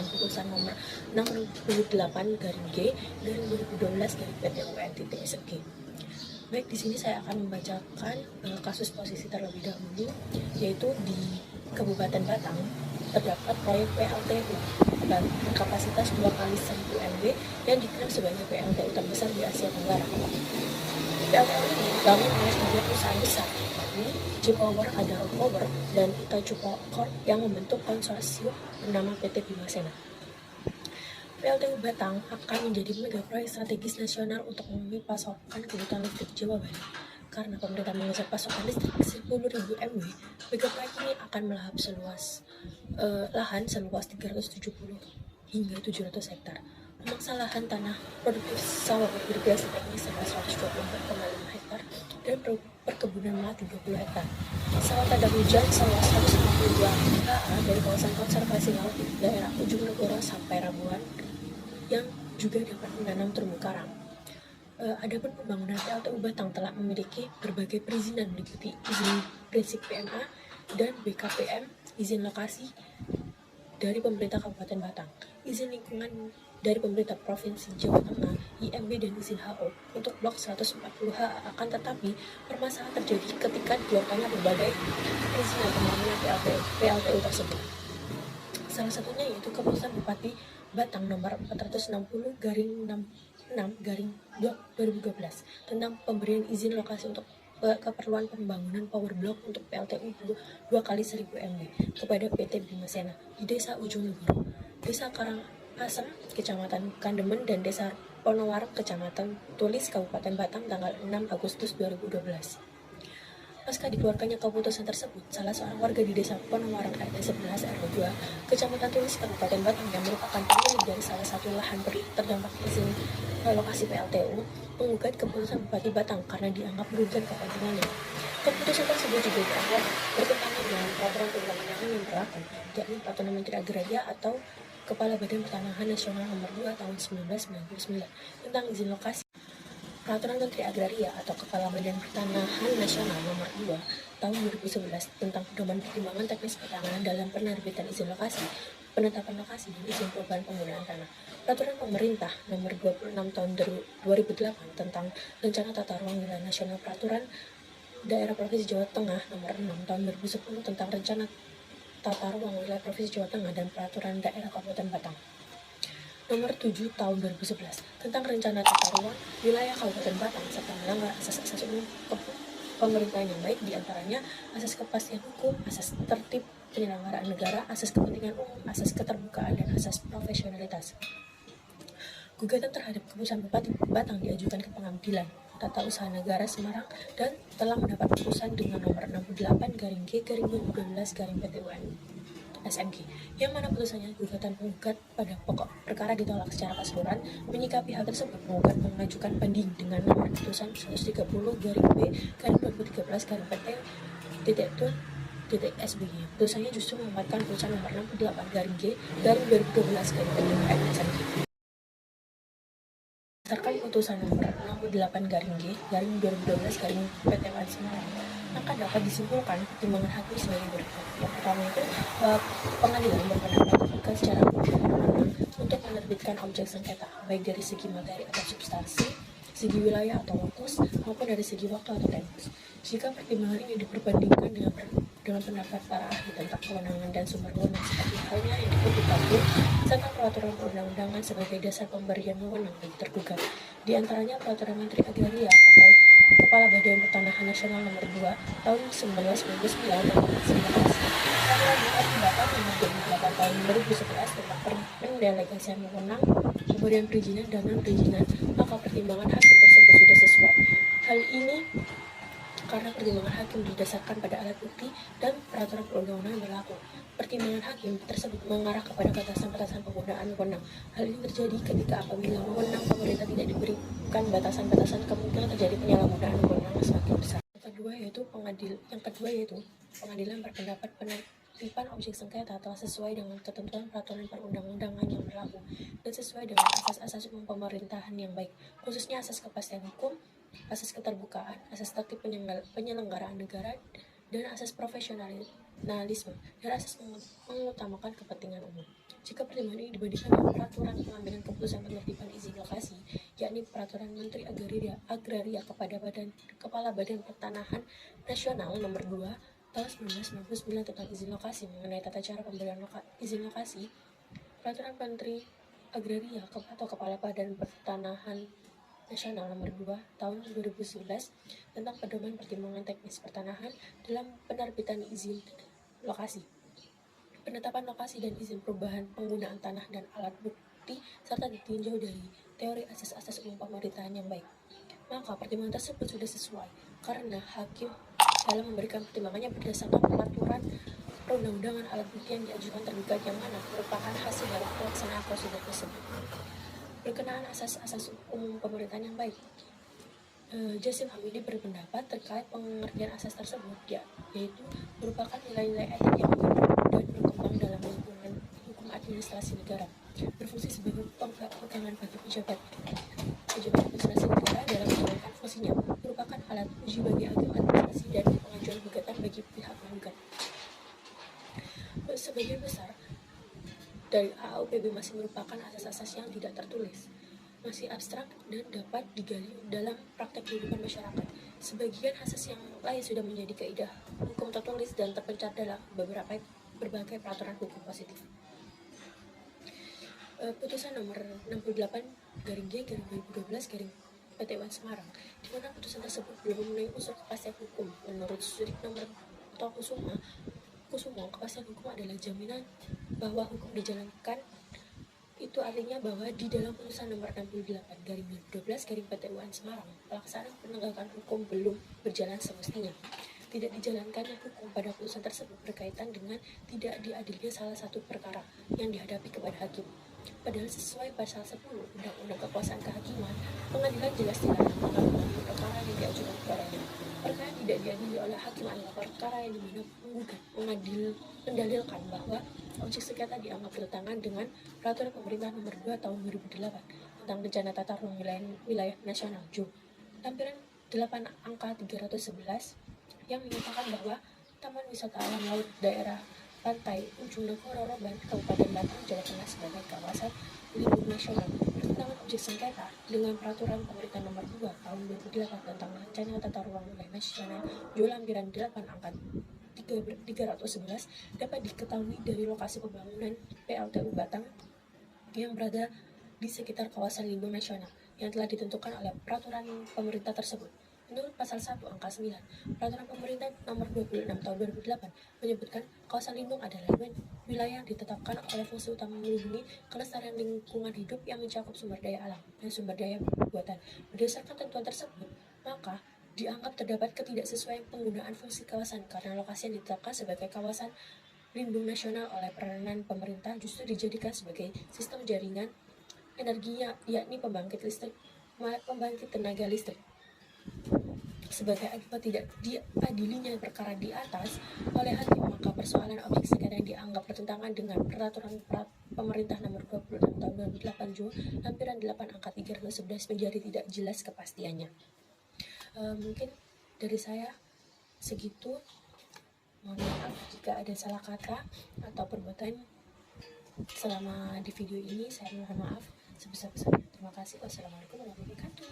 Keputusan nomor 68/G/2012 PT UN Baik, di sini saya akan membacakan kasus posisi terlebih dahulu, yaitu di Kabupaten Batang terdapat proyek PLTU kapasitas 2 kali 1000 MW yang diklaim sebagai PLTU terbesar di Asia Tenggara. PLTU ini dibangun oleh sebuah perusahaan besar, yakni J-Power Adaro Power dan Itachi Corp yang membentuk konsorsium bernama PT Bimasena. PLTU Batang akan menjadi mega proyek strategis nasional untuk memenuhi pasokan kebutuhan listrik Jawa Barat. Karena pemerintah mengejar pasokan listrik 10.000 MW, mega proyek ini akan melahap lahan seluas 370 hingga 700 hektar. Memaksa lahan tanah produktif sawah bergerasi teknis seluas 124,5 hektar dan perkebunan melati 20 hektar. Sawah tanda hujan seluas 152 ha dari kawasan konservasi laut daerah Ujung Negoro sampai Rabuan yang juga dapat menanam terumbu karang. Adapun pembangunan PLTU Batang telah memiliki berbagai perizinan meliputi izin prinsip PMA dan BKPM, izin lokasi dari pemerintah Kabupaten Batang, izin lingkungan dari pemerintah Provinsi Jawa Tengah, IMB dan izin HO untuk blok 140 ha. Akan tetapi permasalahan terjadi ketika dikeluarkannya berbagai perizinan pembangunan PLTU tersebut. Salah satunya yaitu Keputusan Bupati Batang nomor 460/6/2012 tentang pemberian izin lokasi untuk keperluan pembangunan power block untuk PLTU 2 kali 1000 MW kepada PT Bimasena di Desa Ujung Negoro, Desa Karangasem, Kecamatan Kandemen, dan Desa Ponowarep, Kecamatan Tulis, Kabupaten Batang tanggal 6 Agustus 2012. Pasca dikeluarkannya keputusan tersebut, salah seorang warga di Desa Ponowarep RT 11 RW 2, Kecamatan Tulis, Kabupaten Batang yang merupakan pemilik dari salah satu lahan terdampak izin lokasi PLTU, menggugat keputusan Bupati Batang karena dianggap merugikan kepentingannya. Keputusan tersebut juga dianggap bertentangan dengan peraturan perundang-undangan yang berlaku, yakni Peraturan Menteri Agraria atau Kepala Badan Pertanahan Nasional Nomor 2 Tahun 1999 tentang izin lokasi. Peraturan Menteri Agraria atau Kepala Badan Pertanahan Nasional Nomor 2 Tahun 2011 tentang pedoman pertimbangan teknis pertanahan dalam penerbitan izin lokasi, penetapan lokasi, dan izin perubahan penggunaan tanah. Peraturan Pemerintah Nomor 26 Tahun 2008 tentang Rencana Tata Ruang Wilayah Nasional, Peraturan Daerah Provinsi Jawa Tengah Nomor 6 Tahun 2010 tentang Rencana Tata Ruang Wilayah Provinsi Jawa Tengah, dan Peraturan Daerah Kabupaten Batang Nomor 7 Tahun 2011 tentang Rencana Tata Ruang Wilayah Kabupaten Batang serta melanggar asas-asas umum pemerintahan yang baik, diantaranya asas kepastian hukum, asas tertib penyelenggaraan negara, asas kepentingan umum, asas keterbukaan, dan asas profesionalitas. Gugatan terhadap keputusan Bupati Batang diajukan ke Pengadilan Tata Usaha Negara Semarang dan telah mendapat putusan dengan nomor 68/G/2012/PT UN SMG, yang mana putusannya gugatan penggugat pada pokok perkara ditolak secara keseluruhan. Menyikapi hal tersebut, penggugat mengajukan banding dengan nomor putusan 130/B/2012/PT.SBY. Putusannya justru menguatkan putusan nomor 68/G/2012/PT SMG. Berdasarkan putusan nomor 68/G/2012/PT Semarang, maka dapat disimpulkan pertimbangan hakim sebagai berikut. Yang pertama itu, pengadilan berpendapat jika secara untuk menerbitkan objek sengketa, baik dari segi materi atau substansi, segi wilayah atau lokus, maupun dari segi waktu atau tempus. Jika pertimbangan ini diperbandingkan dengan pendapat para ahli tentang kewenangan dan sumber wewenang seperti halnya yang dikutip tabel serta peraturan perundang-undangan sebagai dasar pemberian wewenang bagi tergugat, di antaranya Peraturan Menteri Agraria atau Kepala Badan Pertanahan Nasional Nomor 2 Tahun 1999 dan 19. Peraturan Bupati Batang Nomor 28 Tahun 2011 tentang pendelegasian wewenang, pemberian perizinan dan non-perizinan, maka pertimbangan hakim tersebut sudah sesuai. Hal ini karena pertimbangan hakim didasarkan pada alat bukti dan peraturan perundang-undangan berlaku. Pertimbangan hakim tersebut mengarah kepada batasan-batasan penggunaan wewenang. Hal ini terjadi ketika apabila wewenang pemerintah tidak diberikan batasan-batasan, kemungkinan terjadi penyalahgunaan wewenang semakin besar. Yang kedua yaitu pengadilan berpendapat penertiban objek sengketa telah sesuai dengan ketentuan peraturan perundang-undangan yang berlaku dan sesuai dengan asas-asas umum pemerintahan yang baik, khususnya asas kepastian hukum, asas keterbukaan, asas tertib penyelenggaraan negara, dan asas nasionalisme dan asas mengutamakan kepentingan umum. Jika pertimbangan ini dibandingkan dengan peraturan pengambilan keputusan penertiban izin lokasi, yakni peraturan Menteri Agraria Kepala Badan Pertanahan Nasional Nomor 2 tahun 1999 tentang izin lokasi mengenai tata cara pemberian izin lokasi, peraturan Menteri Agraria atau Kepala Badan Pertanahan Nasional Nomor 2 tahun 2011 tentang pedoman pertimbangan teknis pertanahan dalam penerbitan izin lokasi, penetapan lokasi dan izin perubahan penggunaan tanah dan alat bukti serta ditinjau dari teori asas-asas umum pemerintahan yang baik. Maka pertimbangan tersebut sudah sesuai karena hakim dalam memberikan pertimbangannya berdasarkan peraturan perundang-undangan alat bukti yang diajukan tergugat yang mana merupakan hasil dari pelaksanaan prosedur tersebut berkenaan asas-asas umum pemerintahan yang baik. Jasim Hamidi berpendapat terkait pengertian asas tersebut, yaitu merupakan nilai-nilai etik yang hidup dan berkembang dalam lingkungan hukum administrasi negara, berfungsi sebagai pegangan bagi pejabat administrasi negara dalam menjalankan fungsinya, merupakan alat uji bagi hakim administrasi dan pengajuan gugatan bagi pihak menggugat. Sebagian besar dari AAUPB masih merupakan asas-asas yang tidak tertulis, masih abstrak dan dapat digali dalam praktek kehidupan masyarakat. Sebagian asas yang lain sudah menjadi kaidah hukum tertulis dan terpencar dalam berbagai peraturan hukum positif. Putusan nomor 68/G/2012 PT-UN Semarang, di mana putusan tersebut belum memenuhi unsur kepastian hukum. Menurut Sudik Nomor Kusumo, kepastian hukum adalah jaminan bahwa hukum dijalankan. Itu artinya bahwa di dalam putusan nomor 68/2012 PT-UN Semarang, pelaksanaan penegakan hukum belum berjalan semestinya. Tidak dijalankannya hukum pada putusan tersebut berkaitan dengan tidak diadilnya salah satu perkara yang dihadapi kepada hakim. Padahal sesuai pasal 10 Undang-Undang Kekuasaan Kehakiman, pengadilan jelas dilarang mengadili perkara yang diajukan kepadanya. Perkara tidak diadili oleh hakim adalah perkara yang dimana penggugat mendalilkan bahwa objek sengketa dianggap bertentangan dengan Peraturan Pemerintah Nomor 2 Tahun 2008 tentang Rencana Tata Ruang Wilayah Nasional (JUW). Lampiran 8 angka 311 yang menyatakan bahwa Taman Wisata Alam Laut Daerah Pantai Ujung Negoro Roban, Kabupaten Batang, Jawa Tengah sebagai kawasan lindung nasional bertentangan objek sengketa dengan Peraturan Pemerintah Nomor 2 Tahun 2008 tentang Rencana Tata Ruang Wilayah Nasional (JUW). Lampiran 8 angka 311 dapat diketahui dari lokasi pembangunan PLTU Batang yang berada di sekitar kawasan lindung nasional yang telah ditentukan oleh peraturan pemerintah tersebut. Menurut pasal 1 angka 9 Peraturan Pemerintah Nomor 26 Tahun 2008 menyebutkan kawasan lindung adalah wilayah yang ditetapkan oleh fungsi utama melindungi kelestarian lingkungan hidup yang mencakup sumber daya alam dan sumber daya buatan. Berdasarkan tentuan tersebut, maka dianggap terdapat ketidaksesuaian penggunaan fungsi kawasan karena lokasi yang ditetapkan sebagai kawasan lindung nasional oleh peranan pemerintah justru dijadikan sebagai sistem jaringan energinya, yakni pembangkit tenaga listrik. Sebagai akibat tidak diadilinya perkara di atas oleh hakim, maka persoalan objek sengketa yang dianggap bertentangan dengan Peraturan Pemerintah Nomor 26 Tahun 2008 JUW Lampiran 8 angka 311 menjadi tidak jelas kepastiannya. Mungkin dari saya segitu. Mohon maaf jika ada salah kata atau perbuatan selama di video ini. Saya mohon maaf sebesar-besarnya. Terima kasih. Wassalamualaikum warahmatullahi wabarakatuh.